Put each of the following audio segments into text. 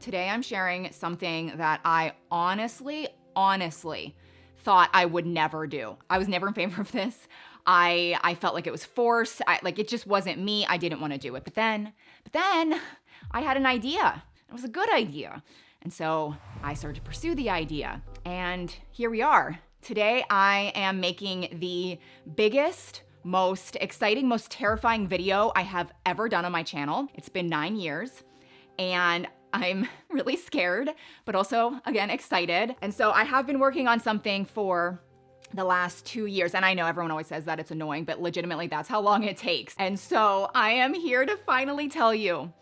Today I'm sharing something that I honestly thought I would never do. I was never in favor of this. I felt like it was forced. It just wasn't me. I didn't want to do it. But then I had an idea. It was a good idea. And so I started to pursue the idea. And here we are. Today I am making the biggest, most exciting, most terrifying video I have ever done on my channel. It's been 9 years and I'm really scared, but also, again, excited. And so I have been working on something for the last 2 years. And I know everyone always says that it's annoying, but legitimately that's how long it takes. And so I am here to finally tell you,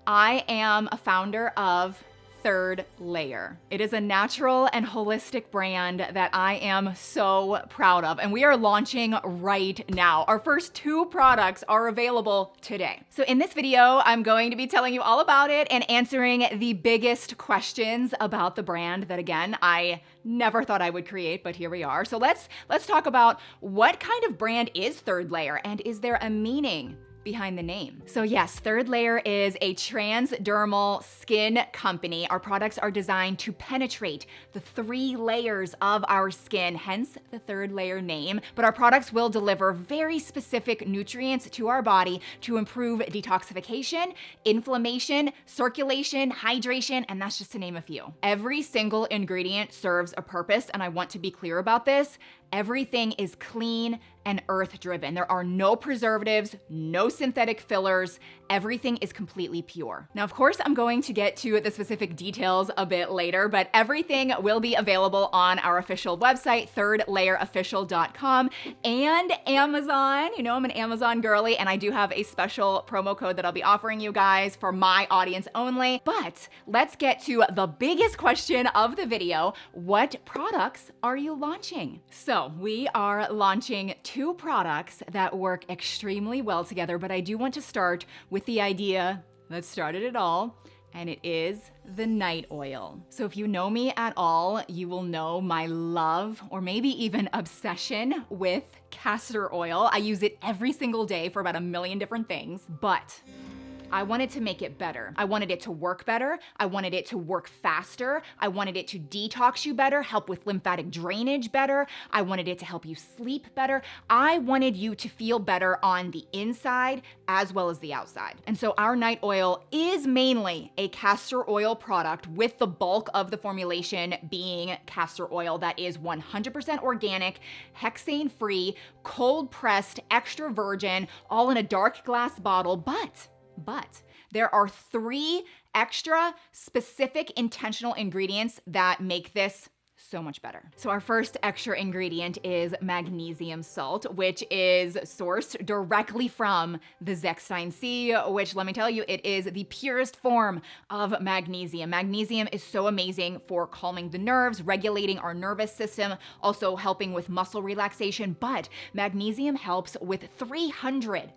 I am a founder of Third Layer. It is a natural and holistic brand that I am so proud of, and we are launching right now. Our first 2 products are available today. So in this video, I'm going to be telling you all about it and answering the biggest questions about the brand that, again, I never thought I would create, but here we are. So let's talk about what kind of brand is Third Layer, and is there a meaning behind the name? So yes, Third Layer is a transdermal skin company. Our products are designed to penetrate the 3 layers of our skin, hence the Third Layer name. But our products will deliver very specific nutrients to our body to improve detoxification, inflammation, circulation, hydration, and that's just to name a few. Every single ingredient serves a purpose, and I want to be clear about this. Everything is clean and earth-driven. There are no preservatives, no synthetic fillers. Everything is completely pure. Now, of course, I'm going to get to the specific details a bit later, but everything will be available on our official website, thirdlayerofficial.com, and Amazon. You know, I'm an Amazon girly, and I do have a special promo code that I'll be offering you guys for my audience only. But let's get to the biggest question of the video. What products are you launching? So we are launching 2 products that work extremely well together, but I do want to start with the idea that started it all, and it is the night oil. So if you know me at all, you will know my love, or maybe even obsession, with castor oil. I use it every single day for about 1 million different things, but I wanted to make it better. I wanted it to work better. I wanted it to work faster. I wanted it to detox you better, help with lymphatic drainage better. I wanted it to help you sleep better. I wanted you to feel better on the inside as well as the outside. And so our night oil is mainly a castor oil product, with the bulk of the formulation being castor oil that is 100% organic, hexane-free, cold-pressed, extra virgin, all in a dark glass bottle. But there are 3 extra specific intentional ingredients that make this so much better. So our first extra ingredient is magnesium salt, which is sourced directly from the Zechstein Sea, which, let me tell you, it is the purest form of magnesium. Magnesium is so amazing for calming the nerves, regulating our nervous system, also helping with muscle relaxation, but magnesium helps with 300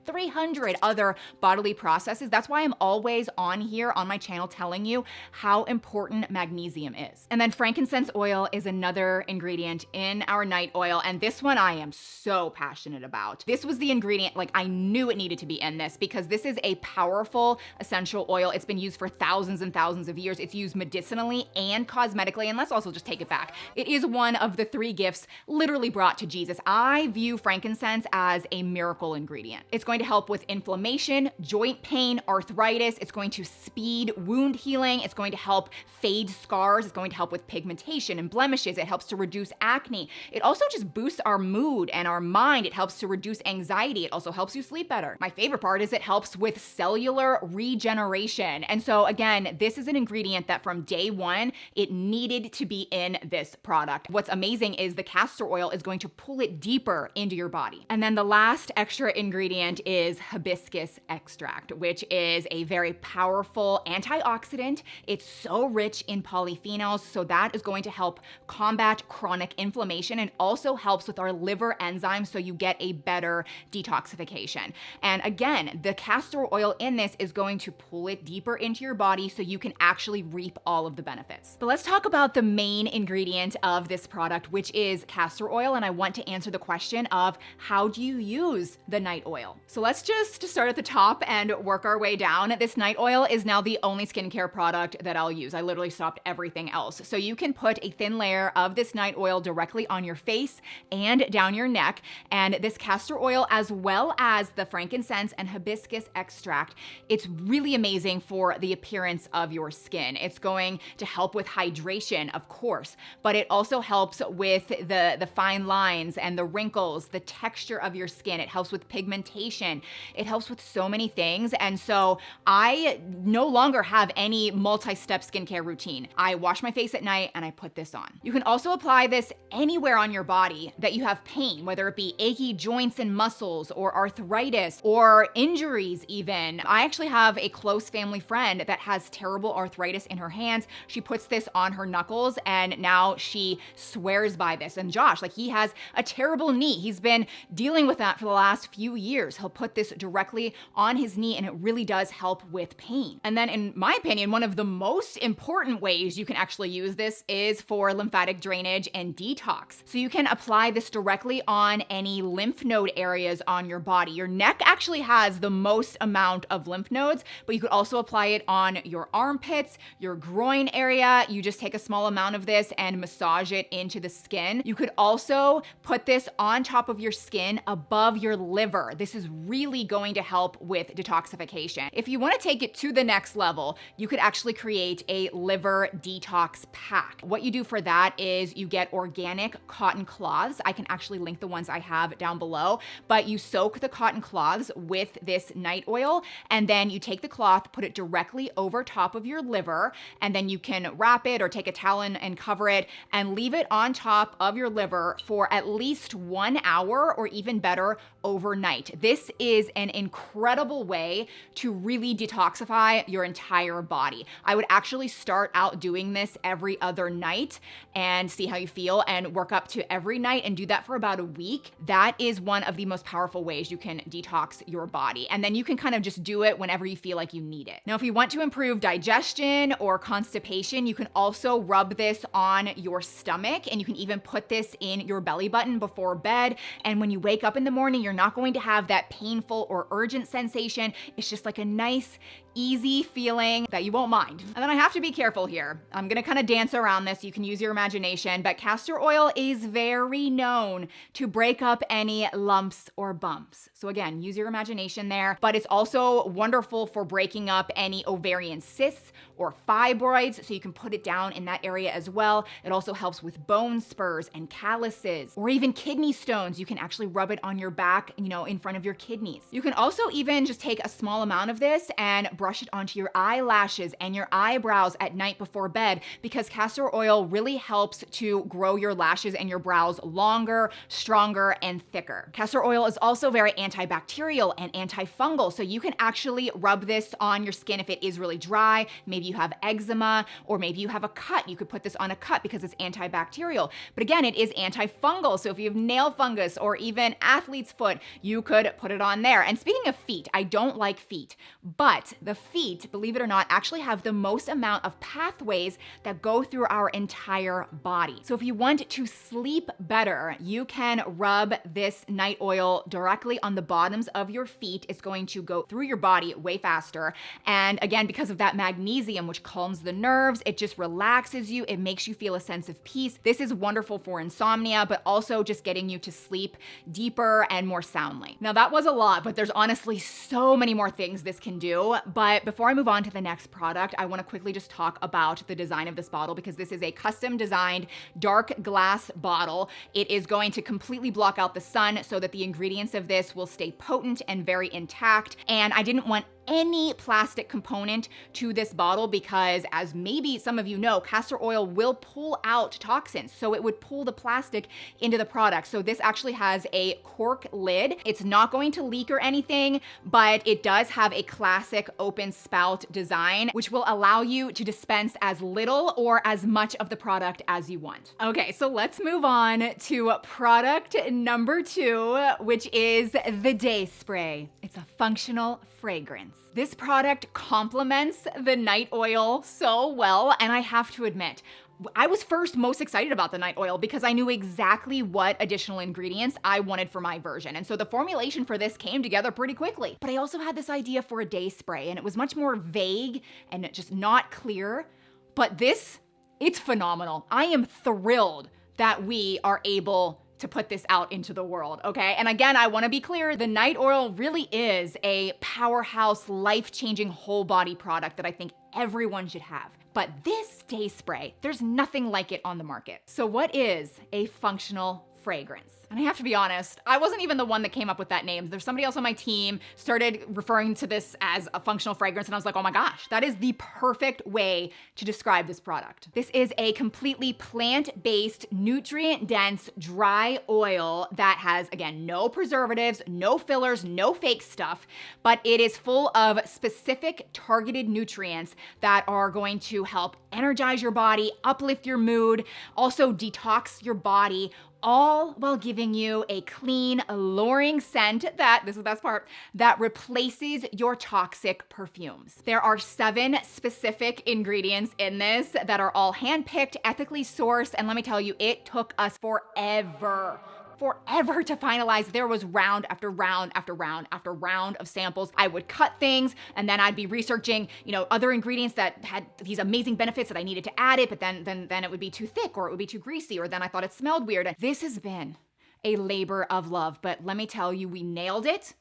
other bodily processes. That's why I'm always on here on my channel telling you how important magnesium is. And then frankincense oil is another ingredient in our night oil, and this one I am so passionate about. This was the ingredient, I knew it needed to be in this because this is a powerful essential oil. It's been used for thousands and thousands of years. It's used medicinally and cosmetically, and let's also just take it back. It is one of the 3 gifts literally brought to Jesus. I view frankincense as a miracle ingredient. It's going to help with inflammation, joint pain, arthritis. It's going to speed wound healing. It's going to help fade scars. It's going to help with pigmentation and blemishes. It helps to reduce acne. It also just boosts our mood and our mind. It helps to reduce anxiety. It also helps you sleep better. My favorite part is it helps with cellular regeneration. And so again, this is an ingredient that from day one, it needed to be in this product. What's amazing is the castor oil is going to pull it deeper into your body. And then the last extra ingredient is hibiscus extract, which is a very powerful antioxidant. It's so rich in polyphenols, so that is going to help combat chronic inflammation, and also helps with our liver enzymes so you get a better detoxification. And again, the castor oil in this is going to pull it deeper into your body so you can actually reap all of the benefits. But let's talk about the main ingredient of this product, which is castor oil. And I want to answer the question of how do you use the night oil? So let's just start at the top and work our way down. This night oil is now the only skincare product that I'll use. I literally stopped everything else. So you can put a thin layer of this night oil directly on your face and down your neck. And this castor oil, as well as the frankincense and hibiscus extract, it's really amazing for the appearance of your skin. It's going to help with hydration, of course, but it also helps with the fine lines and the wrinkles, the texture of your skin. It helps with pigmentation. It helps with so many things. And so I no longer have any multi-step skincare routine. I wash my face at night and I put this on. You can also apply this anywhere on your body that you have pain, whether it be achy joints and muscles or arthritis or injuries even. I actually have a close family friend that has terrible arthritis in her hands. She puts this on her knuckles and now she swears by this. And Josh, like, he has a terrible knee. He's been dealing with that for the last few years. He'll put this directly on his knee and it really does help with pain. And then in my opinion, one of the most important ways you can actually use this is for lymphatic drainage and detox. So you can apply this directly on any lymph node areas on your body. Your neck actually has the most amount of lymph nodes, but you could also apply it on your armpits, your groin area. You just take a small amount of this and massage it into the skin. You could also put this on top of your skin above your liver. This is really going to help with detoxification. If you want to take it to the next level, you could actually create a liver detox pack. What you do for that is you get organic cotton cloths. I can actually link the ones I have down below, but you soak the cotton cloths with this night oil, and then you take the cloth, put it directly over top of your liver, and then you can wrap it or take a towel and cover it and leave it on top of your liver for at least 1 hour or even better, overnight. This is an incredible way to really detoxify your entire body. I would actually start out doing this every other night and see how you feel and work up to every night and do that for about a week. That is one of the most powerful ways you can detox your body. And then you can kind of just do it whenever you feel like you need it. Now, if you want to improve digestion or constipation, you can also rub this on your stomach, and you can even put this in your belly button before bed. And when you wake up in the morning, you're not going to have that painful or urgent sensation. It's just like a nice, easy feeling that you won't mind. And then I have to be careful here. I'm gonna kind of dance around this. You can use your imagination, but castor oil is very known to break up any lumps or bumps. So again, use your imagination there, but it's also wonderful for breaking up any ovarian cysts or fibroids, so you can put it down in that area as well. It also helps with bone spurs and calluses, or even kidney stones. You can actually rub it on your back, in front of your kidneys. You can also even just take a small amount of this and brush it onto your eyelashes and your eyebrows at night before bed, because castor oil really helps to grow your lashes and your brows longer, stronger, and thicker. Castor oil is also very antibacterial and antifungal, so you can actually rub this on your skin if it is really dry. Maybe you have eczema, or maybe you have a cut. You could put this on a cut because it's antibacterial. But again, it is antifungal, so if you have nail fungus or even athlete's foot, you could put it on there. And speaking of feet, I don't like feet, but the feet, believe it or not, actually have the most amount of pathways that go through our entire body. So if you want to sleep better, you can rub this night oil directly on the bottoms of your feet. It's going to go through your body way faster. And again, because of that magnesium, which calms the nerves, it just relaxes you. It makes you feel a sense of peace. This is wonderful for insomnia, but also just getting you to sleep deeper and more soundly. Now that was a lot, but there's honestly so many more things this can do. But before I move on to the next product, I want to quickly just talk about the design of this bottle, because this is a custom designed dark glass bottle. It is going to completely block out the sun so that the ingredients of this will stay potent and very intact. And I didn't want any plastic component to this bottle because, as maybe some of you know, castor oil will pull out toxins. So it would pull the plastic into the product. So this actually has a cork lid. It's not going to leak or anything, but it does have a classic open spout design, which will allow you to dispense as little or as much of the product as you want. Okay, so let's move on to product number 2, which is the Day Spray. It's a functional fragrance. This product complements the night oil so well, and I have to admit, I was first most excited about the night oil because I knew exactly what additional ingredients I wanted for my version. And so the formulation for this came together pretty quickly. But I also had this idea for a day spray, and it was much more vague and just not clear. But this, it's phenomenal. I am thrilled that we are able to put this out into the world, okay? And again, I wanna be clear, the night oil really is a powerhouse, life-changing whole body product that I think everyone should have. But this day spray, there's nothing like it on the market. So what is a functional fragrance? And I have to be honest, I wasn't even the one that came up with that name. There's somebody else on my team started referring to this as a functional fragrance, and I was like, oh my gosh, that is the perfect way to describe this product. This is a completely plant-based, nutrient-dense, dry oil that has, again, no preservatives, no fillers, no fake stuff, but it is full of specific targeted nutrients that are going to help energize your body, uplift your mood, also detox your body, all while giving you a clean, alluring scent that, this is the best part, that replaces your toxic perfumes. There are 7 specific ingredients in this that are all handpicked, ethically sourced, and let me tell you, it took us forever to finalize. There was round after round after round after round of samples. I would cut things and then I'd be researching, other ingredients that had these amazing benefits that I needed to add it, but then it would be too thick or it would be too greasy, or then I thought it smelled weird. This has been a labor of love, but let me tell you, we nailed it.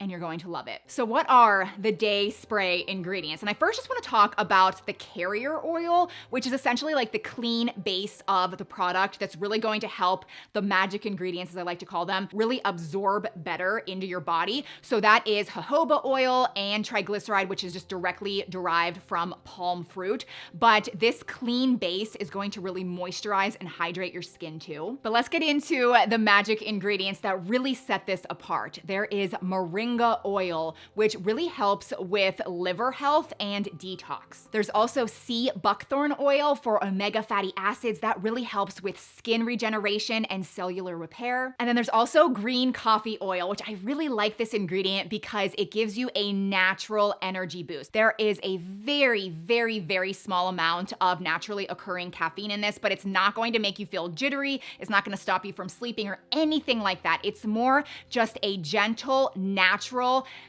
And you're going to love it. So what are the day spray ingredients? And I first just want to talk about the carrier oil, which is essentially like the clean base of the product that's really going to help the magic ingredients, as I like to call them, really absorb better into your body. So that is jojoba oil and triglyceride, which is just directly derived from palm fruit. But this clean base is going to really moisturize and hydrate your skin too. But let's get into the magic ingredients that really set this apart. There is moringa oil, which really helps with liver health and detox. There's also sea buckthorn oil for omega fatty acids that really helps with skin regeneration and cellular repair. And then there's also green coffee oil, which I really like this ingredient because it gives you a natural energy boost. There is a very, very, very small amount of naturally occurring caffeine in this, but it's not going to make you feel jittery. It's not going to stop you from sleeping or anything like that. It's more just a gentle, natural,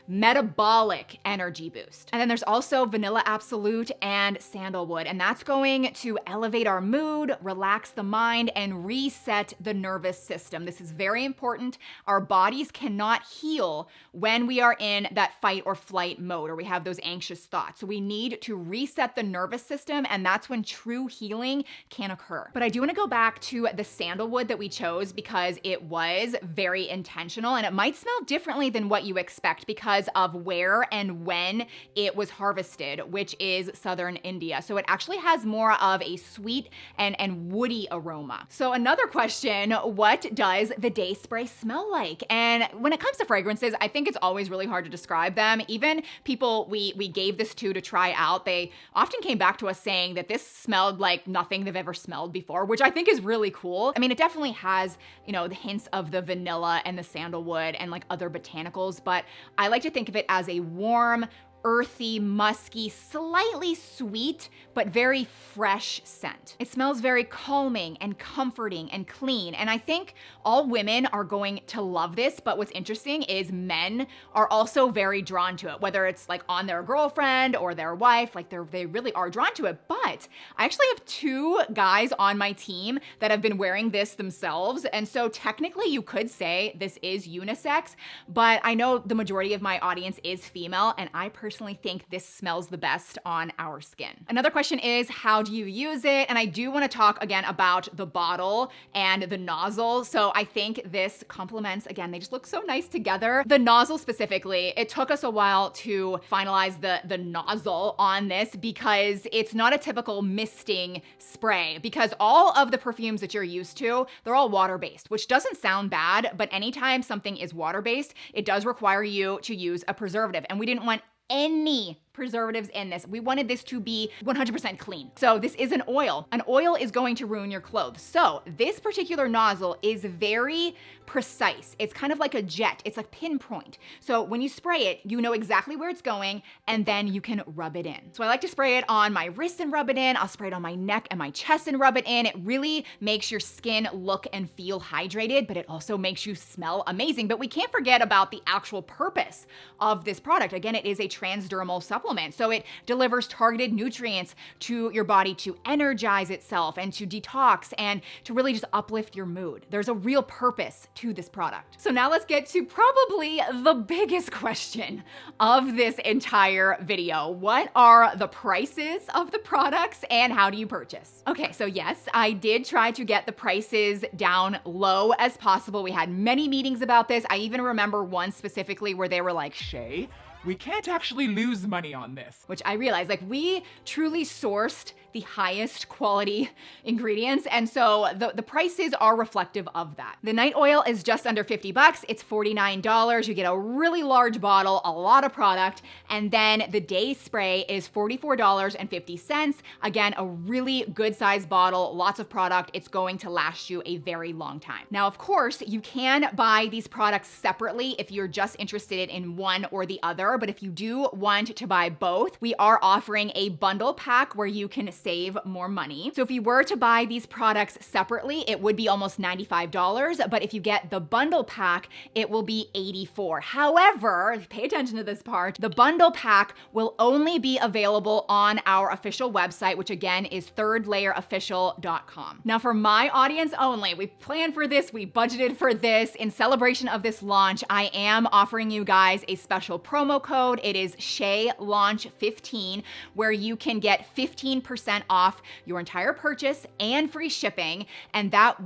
metabolic energy boost. And then there's also vanilla absolute and sandalwood, and that's going to elevate our mood, relax the mind, and reset the nervous system. This is very important. Our bodies cannot heal when we are in that fight or flight mode, or we have those anxious thoughts. So we need to reset the nervous system, and that's when true healing can occur. But I do want to go back to the sandalwood that we chose because it was very intentional, and it might smell differently than what you expect because of where and when it was harvested, which is southern India. So it actually has more of a sweet and woody aroma. So another question, what does the day spray smell like? And when it comes to fragrances, I think it's always really hard to describe them. Even people we gave this to try out, they often came back to us saying that this smelled like nothing they've ever smelled before, which I think is really cool. I mean, it definitely has, the hints of the vanilla and the sandalwood and like other botanicals, but I like to think of it as a warm, earthy, musky, slightly sweet, but very fresh scent. It smells very calming and comforting and clean. And I think all women are going to love this, but what's interesting is men are also very drawn to it, whether it's like on their girlfriend or their wife, like they really are drawn to it. But I actually have 2 guys on my team that have been wearing this themselves. And so technically you could say this is unisex, but I know the majority of my audience is female, and I personally personally think this smells the best on our skin. Another question is, how do you use it? And I do want to talk again about the bottle and the nozzle. So I think this complements, again, they just look so nice together. The nozzle specifically, it took us a while to finalize the nozzle on this because it's not a typical misting spray, because all of the perfumes that you're used to, they're all water-based, which doesn't sound bad, but anytime something is water-based, it does require you to use a preservative. And we didn't want any preservatives in this. We wanted this to be 100% clean. So this is an oil. An oil is going to ruin your clothes. So this particular nozzle is very precise. It's kind of like a jet. It's a pinpoint. So when you spray it, you know exactly where it's going, and then you can rub it in. So I like to spray it on my wrist and rub it in. I'll spray it on my neck and my chest and rub it in. It really makes your skin look and feel hydrated, but it also makes you smell amazing. But we can't forget about the actual purpose of this product. Again, it is a transdermal supplement. So it delivers targeted nutrients to your body to energize itself and to detox and to really just uplift your mood. There's a real purpose to this product. So now let's get to probably the biggest question of this entire video. What are the prices of the products and how do you purchase? Okay, so yes, I did try to get the prices down low as possible. We had many meetings about this. I even remember one specifically where they were like, Shea, we can't actually lose money on this. Which I realized, like, we truly sourced the highest quality ingredients, and so the prices are reflective of that. The night oil is just under 50 bucks. It's $49. You get a really large bottle, a lot of product, and then the day spray is $44.50. Again, a really good size bottle, lots of product. It's going to last you a very long time. Now, of course, you can buy these products separately if you're just interested in one or the other, but if you do want to buy both, we are offering a bundle pack where you can save more money. So if you were to buy these products separately, it would be almost $95, but if you get the bundle pack, it will be $84. However, pay attention to this part, the bundle pack will only be available on our official website, which again is thirdlayerofficial.com. Now for my audience only, we planned for this, we budgeted for this. In celebration of this launch, I am offering you guys a special promo code. It is Shea Launch 15, where you can get 15% off your entire purchase and free shipping. And that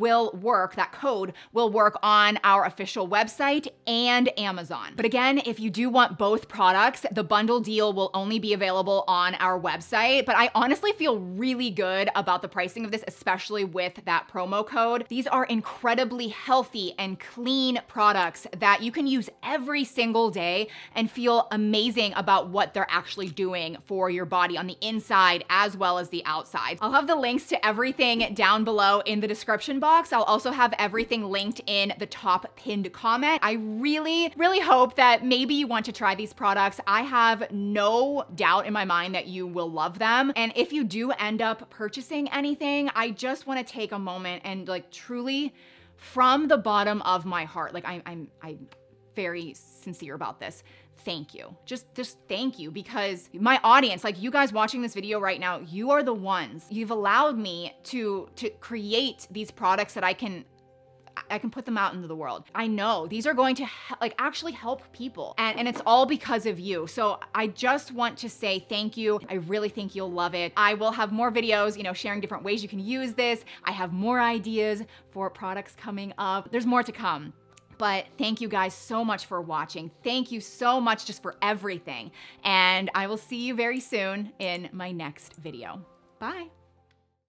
code will work on our official website and Amazon. But again, if you do want both products, the bundle deal will only be available on our website. But I honestly feel really good about the pricing of this, especially with that promo code. These are incredibly healthy and clean products that you can use every single day and feel amazing about what they're actually doing for your body on the inside as well as the outside. I'll have the links to everything down below in the description box. I'll also have everything linked in the top pinned comment. I really, really hope that maybe you want to try these products. I have no doubt in my mind that you will love them. And if you do end up purchasing anything, I just want to take a moment and like truly from the bottom of my heart, like I'm very sincere about this. Thank you. Just thank you, because my audience, like you guys watching this video right now, you are the ones. You've allowed me to create these products that I can put them out into the world. I know these are going to actually help people, and it's all because of you. So I just want to say thank you. I really think you'll love it. I will have more videos, sharing different ways you can use this. I have more ideas for products coming up. There's more to come. But thank you guys so much for watching. Thank you so much just for everything. And I will see you very soon in my next video. Bye.